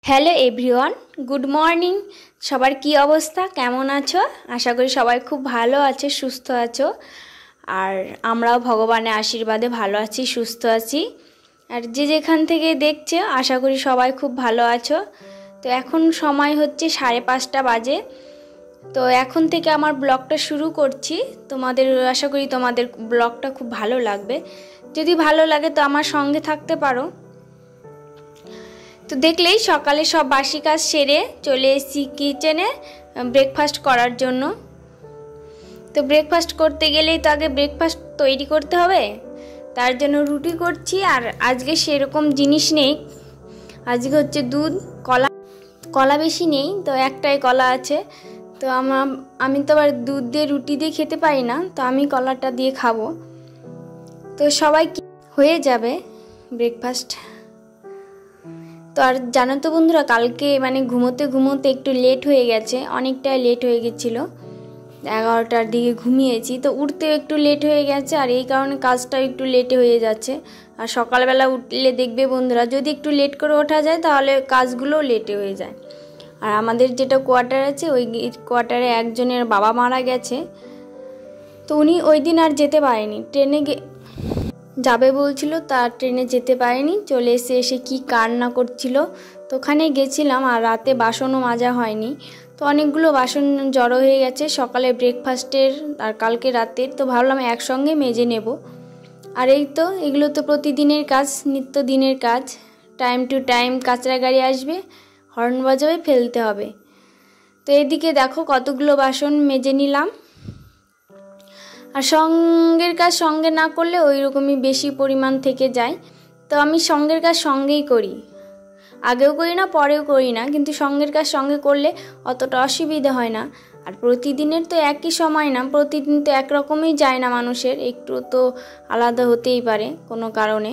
Hello everyone, good morning. সবার কি অবস্থা, কেমন আছো? আশা করি সবাই খুব ভালো আছে, সুস্থ আছো। আর আমরাও ভগবানের আশীর্বাদে ভালো আছি, সুস্থ আছি। আর যে যেখান থেকে দেখছে আশা করি সবাই খুব ভালো আছো। তো এখন সময় হচ্ছে 5:30 বাজে। তো এখন থেকে আমার ব্লগটা শুরু করছি। আশা করি তোমাদের ব্লগটা খুব ভালো লাগবে। যদি ভালো লাগে তো আমার সঙ্গে থাকতে পারো। তো দেখলেই সকালে সব বাসি কাজ সেরে চলে এসেছি কিচেনে ব্রেকফাস্ট করার জন্য। তো ব্রেকফাস্ট করতে গেলেই তো আগে ব্রেকফাস্ট তৈরি করতে হবে, তার জন্য রুটি করছি। আর আজকে সেরকম জিনিস নেই, আজকে হচ্ছে দুধ, কলা বেশি নেই, তো একটাই কলা আছে। তো আমি তো আবার দুধ দিয়ে রুটি দিয়ে খেতে পারি না, তো আমি কলাটা দিয়ে খাবো। তো সবাই হয়ে যাবে ব্রেকফাস্ট। তো আর জানো তো বন্ধুরা, কালকে ঘুমোতে একটু লেট হয়ে গেছে, অনেকটাই লেট হয়ে গেছিলো। 11টার দিকে ঘুমিয়েছি, তো উঠতেও একটু লেট হয়ে গেছে, আর এই কারণে কাজটাও একটু লেটে হয়ে যাচ্ছে। আর সকালবেলা উঠলে দেখবে বন্ধুরা, যদি একটু লেট করে ওঠা যায় তাহলে কাজগুলোও লেটে হয়ে যায়। আর আমাদের যেটা কোয়ার্টার আছে, ওই কোয়ার্টারে একজনের বাবা মারা গেছে, তো উনি ওই দিন আর যেতে পারেনি, ট্রেনে যাবে বলছিল, তার ট্রেনে যেতে পারেনি, চলে এসে কি কান্না করছিল। তো ওখানে গেছিলাম, আর রাতে বাসনও মাজা হয়নি, তো অনেকগুলো বাসন জড়ো হয়ে গেছে সকালে ব্রেকফাস্টের আর কালকে রাতের। তো ভাবলাম একসঙ্গে মেজে নেব। আর এই তো এগুলো তো প্রতিদিনের কাজ, নিত্য দিনের কাজ। টাইম টু টাইম কাচরা গাড়ি আসবে, হর্ন বাজাবে, ফেলতে হবে। তো এদিকে দেখো কতগুলো বাসন মেজে নিলাম। আর সঙ্গের কাজ সঙ্গে না করলে ওই রকমই বেশি পরিমাণ থেকে যায়। তো আমি সঙ্গের কাজ সঙ্গেই করি, আগেও করি না পরেও করি না, কিন্তু সঙ্গের কাজ সঙ্গে করলে অতটা অসুবিধা হয় না। আর প্রতিদিনের তো একই সময় না, প্রতিদিন তো একরকমই যায় না মানুষের, একটু তো আলাদা হতেই পারে কোনো কারণে।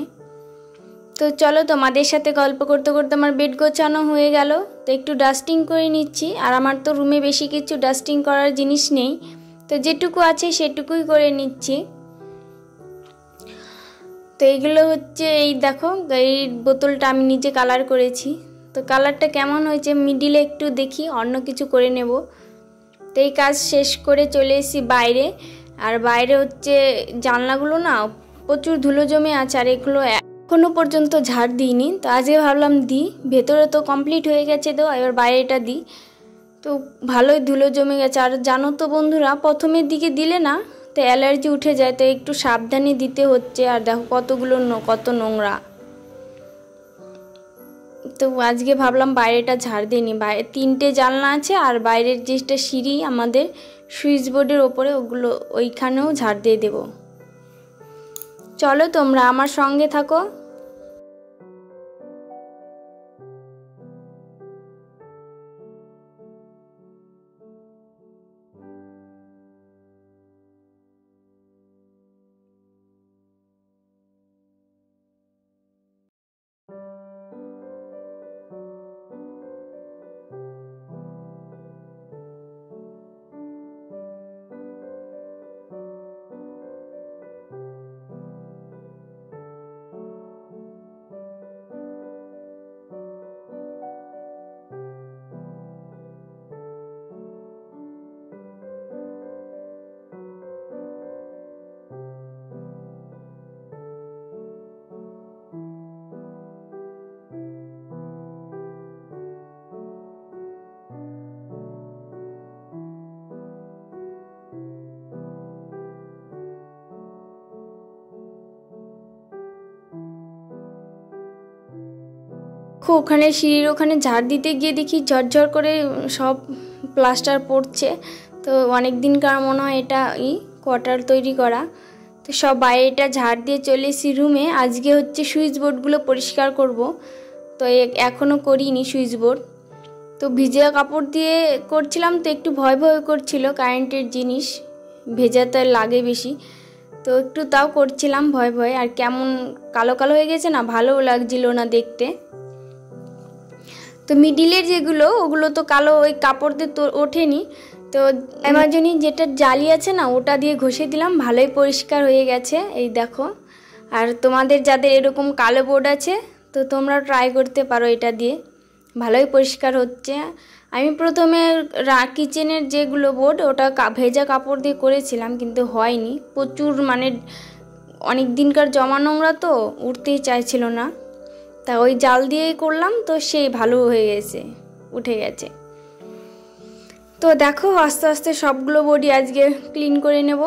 তো চলো তোমাদের সাথে গল্প করতে করতে আমার বেড গোছানো হয়ে গেল। তো একটু ডাস্টিং করে নিচ্ছি। আর আমার তো রুমে বেশি কিছু ডাস্টিং করার জিনিস নেই, তো যেটুকু আছে সেটুকুই করে নিচ্ছি। তো এইগুলো হচ্ছে, এই দেখো এই বোতলটা আমি নিজে কালার করেছি। তো কালারটা কেমন হয়েছে মিডিলে একটু দেখি, অন্য কিছু করে নেব। তো এই কাজ শেষ করে চলে এসেছি বাইরে। আর বাইরে হচ্ছে জানলাগুলো না প্রচুর ধুলো জমে আছে, আর এগুলো এখনও পর্যন্ত ঝাড় দিইনি। তো আজকে ভাবলাম দিই, ভেতরে তো কমপ্লিট হয়ে গেছে, তো এবার বাইরেটা দিই। তো ভালোই ধুলো জমে গেছে। আর জানো তো বন্ধুরা, প্রথমের দিকে দিলে না তো অ্যালার্জি উঠে যায়, তো একটু সাবধানে দিতে হচ্ছে। আর দেখো কত নোংরা। তো আজকে ভাবলাম বাইরেটা ঝাড় দিইনি। বাইরে 3টে জানলা আছে, আর বাইরের যেটা সিঁড়ি আমাদের সুইচ বোর্ডের ওপরে, ওইখানেও ঝাড় দিয়ে দেবো। চলো তোমরা আমার সঙ্গে থাকো। ওখানে সিঁড়ির ওখানে ঝাড় দিতে গিয়ে দেখি ঝরঝর করে সব প্লাস্টার পড়ছে। তো অনেক দিনকার মনে হয় এটা কোয়ার্টার তৈরি করা। তো সব বাইরেটা ঝাড় দিয়ে চলে এসেছি রুমে। আজকে হচ্ছে সুইচ বোর্ডগুলো পরিষ্কার করব। তো এখনও করিনি সুইচ বোর্ড। তো ভিজে কাপড় দিয়ে করছিলাম, তো একটু ভয় করছিল কারেন্টের জিনিস, ভেজাতে লাগে বেশি, তো একটু তাও করছিলাম ভয় ভয়। আর কেমন কালো কালো হয়ে গেছে না, ভালোও লাগছিল না দেখতে। তো মিডিলের যেগুলো ওগুলো তো কালো ওই কাপড় দিয়ে তো ওঠেনি, তো অ্যামাজনে যেটা জালি আছে না ওটা দিয়ে ঘষে দিলাম, ভালোই পরিষ্কার হয়ে গেছে এই দেখো। আর তোমাদের যাদের এরকম কালো বোর্ড আছে তো তোমরা ট্রাই করতে পারো, এটা দিয়ে ভালোই পরিষ্কার হচ্ছে। আমি প্রথমে কিচেনের যেগুলো বোর্ড ওটা ভেজা কাপড় দিয়ে করেছিলাম, কিন্তু হয়নি, প্রচুর মানে অনেক দিনকার জমা নোংরা তো উঠতেই চাইছিল না, তা ওই জাল দিয়েই করলাম, তো সেই ভালো হয়ে গেছে, উঠে গেছে। তো দেখো আস্তে আস্তে সবগুলো বডি আজকে ক্লিন করে নেব।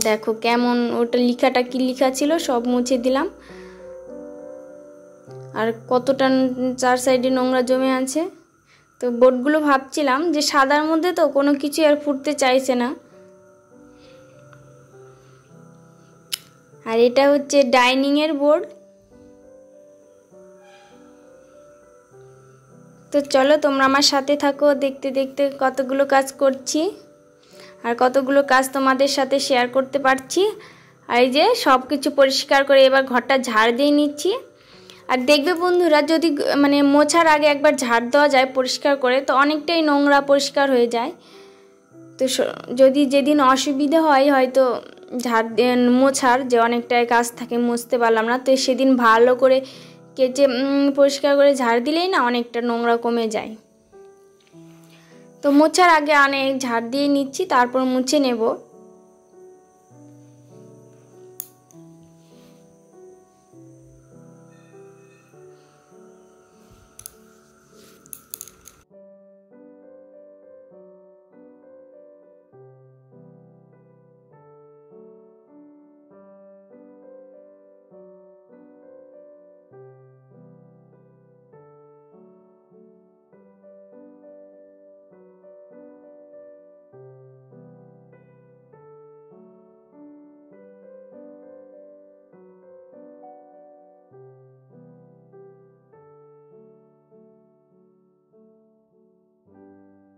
দেখো কেমন ওটা লেখাটা কি লেখা ছিল সব মুছে দিলাম। আর কতটা চার সাইডে নোংরা জমে আছে। তো বোর্ডগুলো ভাবছিলাম যে সাদার মধ্যে তো কোনো কিছু আর ফুটতে চাইছে না। আর এটা হচ্ছে ডাইনিংয়ের বোর্ড। তো চলো তোমরা আমার সাথে থাকো, দেখতে দেখতে কতগুলো কাজ করছি আর কতগুলো কাজ তোমাদের সাথে শেয়ার করতে পারছি। আর এই যে সব কিছু পরিষ্কার করে এবার ঘরটা ঝাড় দিয়ে নিচ্ছি। আর দেখবে বন্ধুরা, যদি মানে মোছার আগে একবার ঝাড় দেওয়া যায় পরিষ্কার করে, তো অনেকটাই নোংরা পরিষ্কার হয়ে যায়। তো যদি যেদিন অসুবিধা হয় হয়তো ঝাড় মোছার, যে অনেকটাই কাজ থাকে মুছতে পারলাম না, তো সেদিন ভালো করে কেচে পরিষ্কার করে ঝাড় দিলেই না অনেকটা নোংরা কমে যায়। তো মোছার আগে অনেক ঝাড় দিয়ে নিচ্ছি, তারপর মুছে নেব।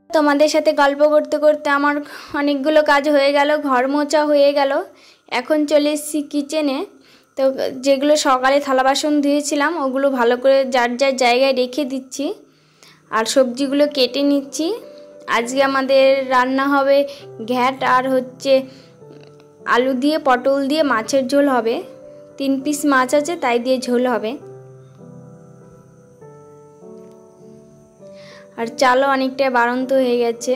তোমাদের সাথে গল্প করতে করতে আমার অনেকগুলো কাজ হয়ে গেল, ঘর মোছা হয়ে গেল। এখন চলে এসেছি কিচেনে। তো যেগুলো সকালে থালা বাসন ধুয়েছিলাম ওগুলো ভালো করে যার যার জায়গায় রেখে দিচ্ছি, আর সবজিগুলো কেটে নিচ্ছি। আজকে আমাদের রান্না হবে ঘ্যাট আর হচ্ছে আলু দিয়ে পটল দিয়ে মাছের ঝোল হবে। 3 পিস মাছ আছে তাই দিয়ে ঝোল হবে। আর চালও অনেকটা বাড়ন্ত হয়ে গেছে,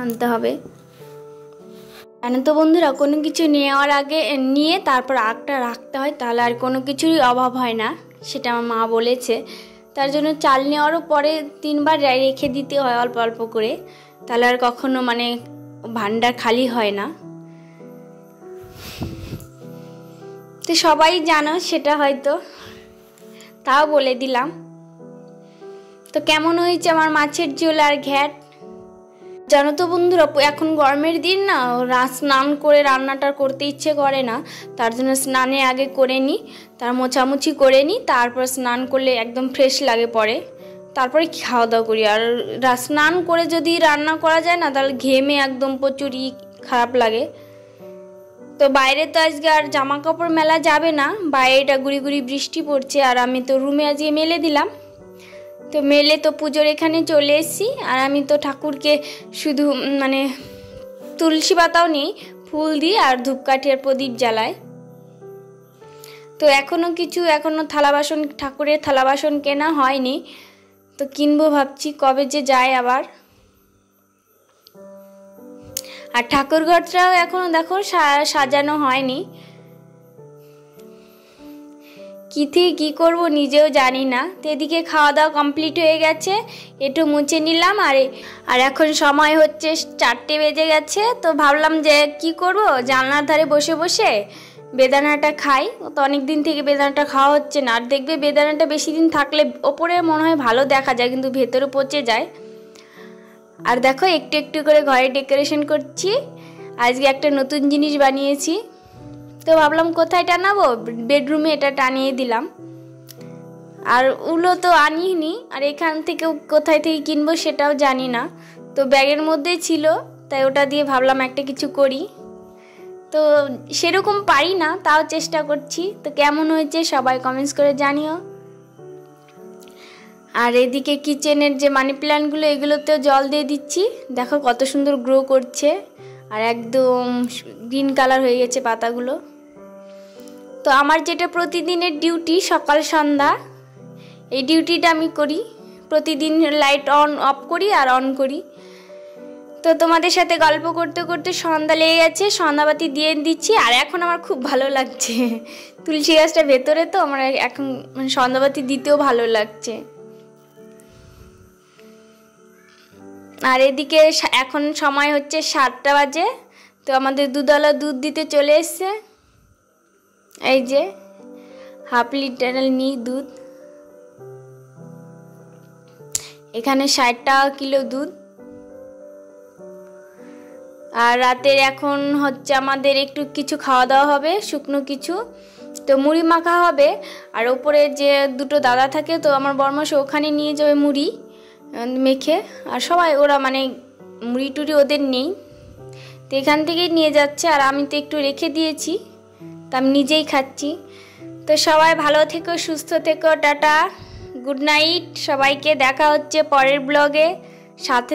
আনতে হবে। জানো তো বন্ধুরা, কোনো কিছু নেওয়ার আগে নিয়ে তারপর আগটা রাখতে হয়, তাহলে আর কোনো কিছুরই অভাব হয় না, সেটা আমার মা বলেছে। তার জন্য চাল নেওয়ারও পরে 3 বার রেখে দিতে হয় অল্প অল্প করে, তাহলে আর কখনো মানে ভান্ডার খালি হয় না। তো সবাই জানো সেটা হয়তো, তাও বলে দিলাম। তো কেমন হয়েছে আমার মাছের ঝোল আর ঘ্যাট? জানো তো বন্ধুরা, এখন গরমের দিন না, স্নান করে রান্নাটা করতে ইচ্ছে করে না, তার জন্য স্নানে আগে করে নিই, তার মোছামুছি করে নিই, তারপর স্নান করলে একদম ফ্রেশ লাগে পরে, তারপরে খাওয়া দাওয়া করি। আর স্নান করে যদি রান্না করা যায় না, তাহলে ঘেমে একদম প্রচুরই খারাপ লাগে। তো বাইরে তো আজকে আর জামা কাপড় মেলা যাবে না, বাইরেটা গুড়ি গুড়ি বৃষ্টি পড়ছে, আর আমি তো রুমে আজকে মেলে দিলাম। তো মেলে তো পুজোর এখানে চলে এসেছি। আর আমি তো ঠাকুরকে শুধু মানে তুলসী পাতাও নেই, ফুল দিই আর ধূপকাঠি আর প্রদীপ জ্বালাই। তো এখনো থালা বাসন, ঠাকুরের থালা বাসন কেনা হয়নি, তো কিনবো ভাবছি, কবে যে যায় আবার। আর ঠাকুর ঘরটাও এখনো দেখো সাজানো হয়নি, কী থেকে কী করবো নিজেও জানি না। তো এদিকে খাওয়া দাওয়া কমপ্লিট হয়ে গেছে, একটু মুছে নিলাম। আর এখন সময় হচ্ছে 4টে বেজে গেছে। তো ভাবলাম যে কি করব, জানলার ধারে বসে বসে বেদানাটা খাই। তো অনেক দিন থেকে বেদানাটা খাওয়া হচ্ছে না। আর দেখবে বেদানাটা বেশি দিন থাকলে ওপরে মনে হয় ভালো দেখা যায়, কিন্তু ভেতরে পচে যায়। আর দেখো একটু একটু করে ঘরে ডেকোরেশন করছি। আজকে একটা নতুন জিনিস বানিয়েছি, তো ভাবলাম কোথায় টানাবো, বেডরুমে এটা টানিয়ে দিলাম। আর উলো তো আনিনি, আর এখান থেকে কোথায় থেকে কিনবো সেটাও জানি না। তো ব্যাগের মধ্যেই ছিল, তাই ওটা দিয়ে ভাবলাম একটা কিছু করি। তো সেরকম পারি না, তাও চেষ্টা করছি। তো কেমন হয়েছে সবাই কমেন্টস করে জানিও। আর এদিকে কিচেনের যে মানি প্ল্যান্টগুলো, এগুলোতেও জল দিয়ে দিচ্ছি। দেখো কত সুন্দর গ্রো করছে, আর একদম গ্রিন কালার হয়ে গেছে পাতাগুলো। তো আমার যেটা প্রতিদিনের ডিউটি, সকাল সন্ধ্যা এই ডিউটিটা আমি করি। প্রতিদিন লাইট অন অফ করি আর অন করি। তো তোমাদের সাথে গল্প করতে করতে সন্ধ্যা লেগে গেছে, সন্ধ্যাবাতি দিয়ে দিচ্ছি। আর এখন আমার খুব ভালো লাগছে, তুলসী গাছটা ভেতরে, তো আমার এখন সন্ধ্যাবাতি দিতেও ভালো লাগছে। আর এদিকে এখন সময় হচ্ছে 7টা বাজে। তো আমাদের দুধওয়ালা দুধ দিতে চলে এসছে। এই যে হাফ লিটার নিই দুধ, এখানে 60 টাকা কিলো দুধ। আর রাতের এখন হচ্ছে আমাদের একটু কিছু খাওয়া দাওয়া হবে, শুকনো কিছু। তো মুড়ি মাখা হবে। আর ওপরে যে দুটো দাদা থাকে, তো আমার বরমাসে ওখানে নিয়ে যাবে মুড়ি মেখে। আর সবাই ওরা মানে মুড়ি টুড়ি ওদের নেই, তো এখান থেকেই নিয়ে যাচ্ছে। আর আমি তো একটু রেখে দিয়েছি, তো আমি নিজেই খাচ্ছি। তো সবাই ভালো থেকো, সুস্থ থেকো, টাটা, গুড নাইট সবাইকে। দেখা হচ্ছে পরের ব্লগে। সাথে